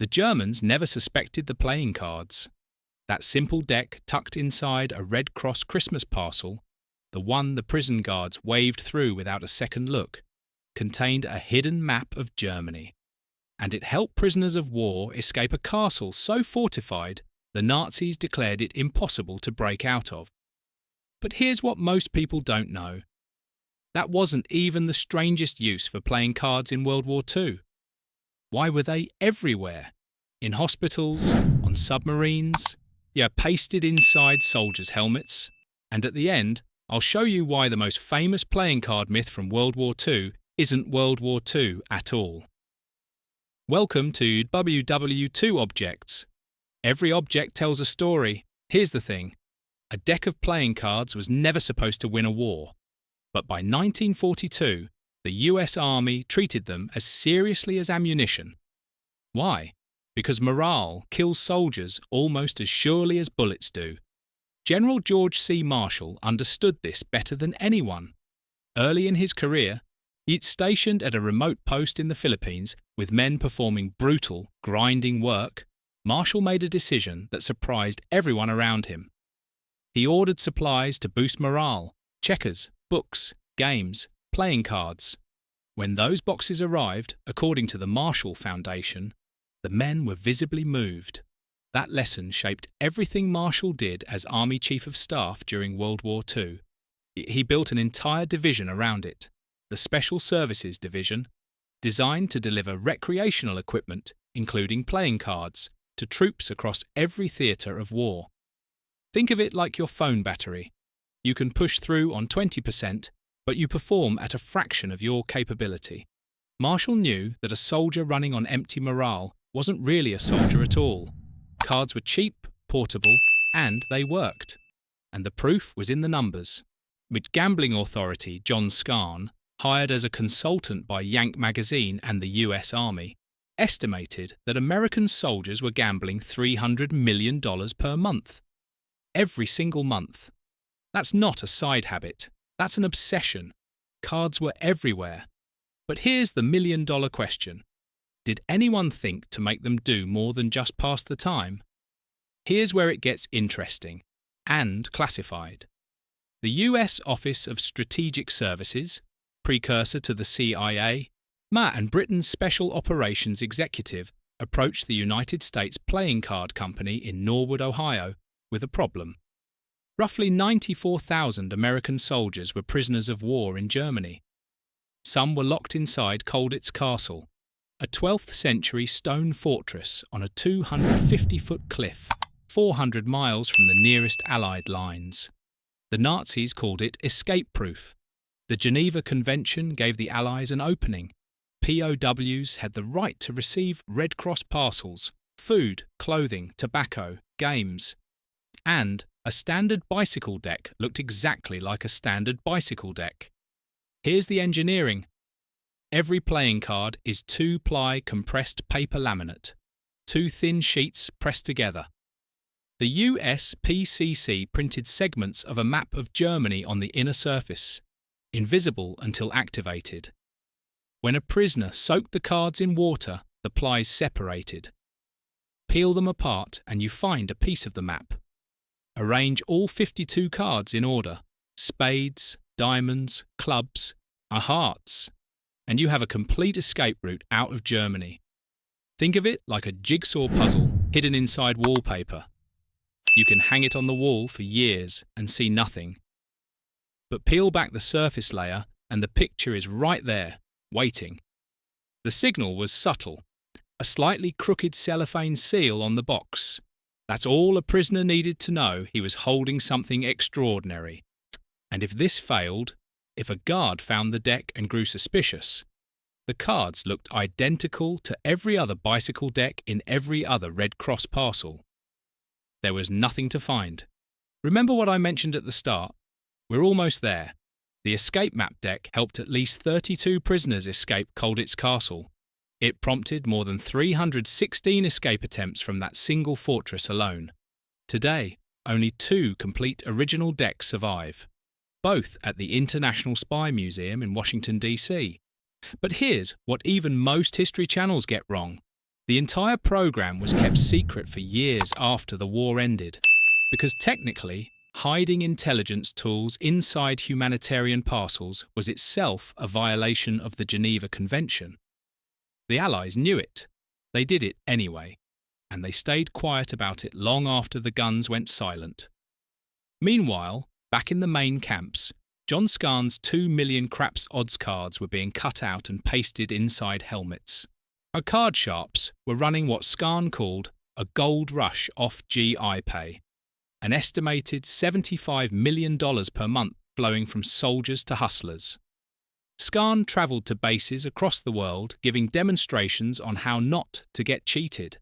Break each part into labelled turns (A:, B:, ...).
A: The Germans never suspected the playing cards. That simple deck tucked inside a Red Cross Christmas parcel, the one the prison guards waved through without a second look, contained a hidden map of Germany. And it helped prisoners of war escape a castle so fortified the Nazis declared it impossible to break out of. But here's what most people don't know. That wasn't even the strangest use for playing cards in World War II. Why were they everywhere? In hospitals, on submarines, pasted inside soldiers' helmets. And at the end, I'll show you why the most famous playing card myth from World War II isn't World War II at all. Welcome to WW2 Objects. Every object tells a story. Here's the thing. A deck of playing cards was never supposed to win a war. But by 1942, the US Army treated them as seriously as ammunition. Why? Because morale kills soldiers almost as surely as bullets do. General George C. Marshall understood this better than anyone. Early in his career, he'd stationed at a remote post in the Philippines with men performing brutal, grinding work. Marshall made a decision that surprised everyone around him. He ordered supplies to boost morale, checkers, books, games, playing cards. When those boxes arrived, according to the Marshall Foundation, the men were visibly moved. That lesson shaped everything Marshall did as Army Chief of Staff during World War II. He built an entire division around it, the Special Services Division, designed to deliver recreational equipment, including playing cards, to troops across every theatre of war. Think of it like your phone battery. You can push through on 20%, but you perform at a fraction of your capability. Marshall knew that a soldier running on empty morale wasn't really a soldier at all. Cards were cheap, portable, and they worked. And the proof was in the numbers. With gambling authority John Scarn, hired as a consultant by Yank magazine and the US Army, estimated that American soldiers were gambling $300 million per month. Every single month. That's not a side habit. That's an obsession. Cards were everywhere. But here's the million-dollar question. Did anyone think to make them do more than just pass the time? Here's where it gets interesting and classified. The US Office of Strategic Services, precursor to the CIA, and Britain's Special Operations Executive approached the United States Playing Card Company in Norwood, Ohio, with a problem. Roughly 94,000 American soldiers were prisoners of war in Germany. Some were locked inside Colditz Castle, a 12th century stone fortress on a 250-foot cliff, 400 miles from the nearest Allied lines. The Nazis called it escape-proof. The Geneva Convention gave the Allies an opening. POWs had the right to receive Red Cross parcels, food, clothing, tobacco, games. And a standard bicycle deck looked exactly like a standard bicycle deck. Here's the engineering. Every playing card is two-ply compressed paper laminate, two thin sheets pressed together. The USPCC printed segments of a map of Germany on the inner surface, invisible until activated. When a prisoner soaked the cards in water, the plies separated. Peel them apart and you find a piece of the map. Arrange all 52 cards in order, spades, diamonds, clubs, hearts, and you have a complete escape route out of Germany. Think of it like a jigsaw puzzle hidden inside wallpaper. You can hang it on the wall for years and see nothing. But peel back the surface layer and the picture is right there, waiting. The signal was subtle, a slightly crooked cellophane seal on the box. That's all a prisoner needed to know he was holding something extraordinary. And if this failed, if a guard found the deck and grew suspicious, the cards looked identical to every other bicycle deck in every other Red Cross parcel. There was nothing to find. Remember what I mentioned at the start? We're almost there. The escape map deck helped at least 32 prisoners escape Colditz Castle. It prompted more than 316 escape attempts from that single fortress alone. Today, only 2 complete original decks survive, both at the International Spy Museum in Washington D.C. But here's what even most history channels get wrong. The entire program was kept secret for years after the war ended, because technically, hiding intelligence tools inside humanitarian parcels was itself a violation of the Geneva Convention. The Allies knew it. They did it anyway, and they stayed quiet about it long after the guns went silent. Meanwhile, back in the main camps, John Scarne's 2 million craps odds cards were being cut out and pasted inside helmets. Our card sharps were running what Scarne called a gold rush off GI pay, an estimated $75 million per month flowing from soldiers to hustlers. Scarne travelled to bases across the world giving demonstrations on how not to get cheated.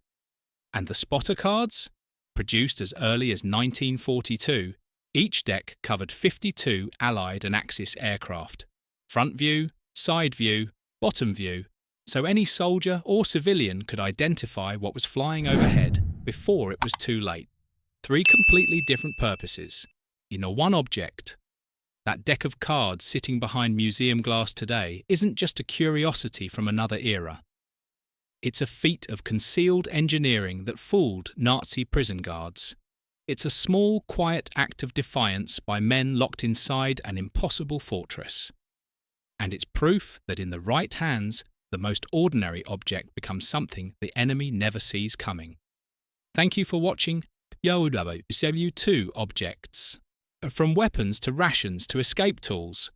A: And the spotter cards? Produced as early as 1942, each deck covered 52 Allied and Axis aircraft. Front view, side view, bottom view, so any soldier or civilian could identify what was flying overhead before it was too late. 3 completely different purposes, in a one object. That deck of cards sitting behind museum glass today isn't just a curiosity from another era. It's a feat of concealed engineering that fooled Nazi prison guards. It's a small, quiet act of defiance by men locked inside an impossible fortress. And it's proof that in the right hands, the most ordinary object becomes something the enemy never sees coming. Thank you for watching WW2 objects. From weapons to rations to escape tools.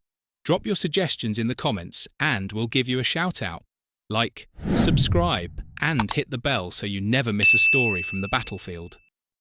A: Drop your suggestions in the comments and we'll give you a shout out. Like, subscribe and hit the bell so you never miss a story from the battlefield.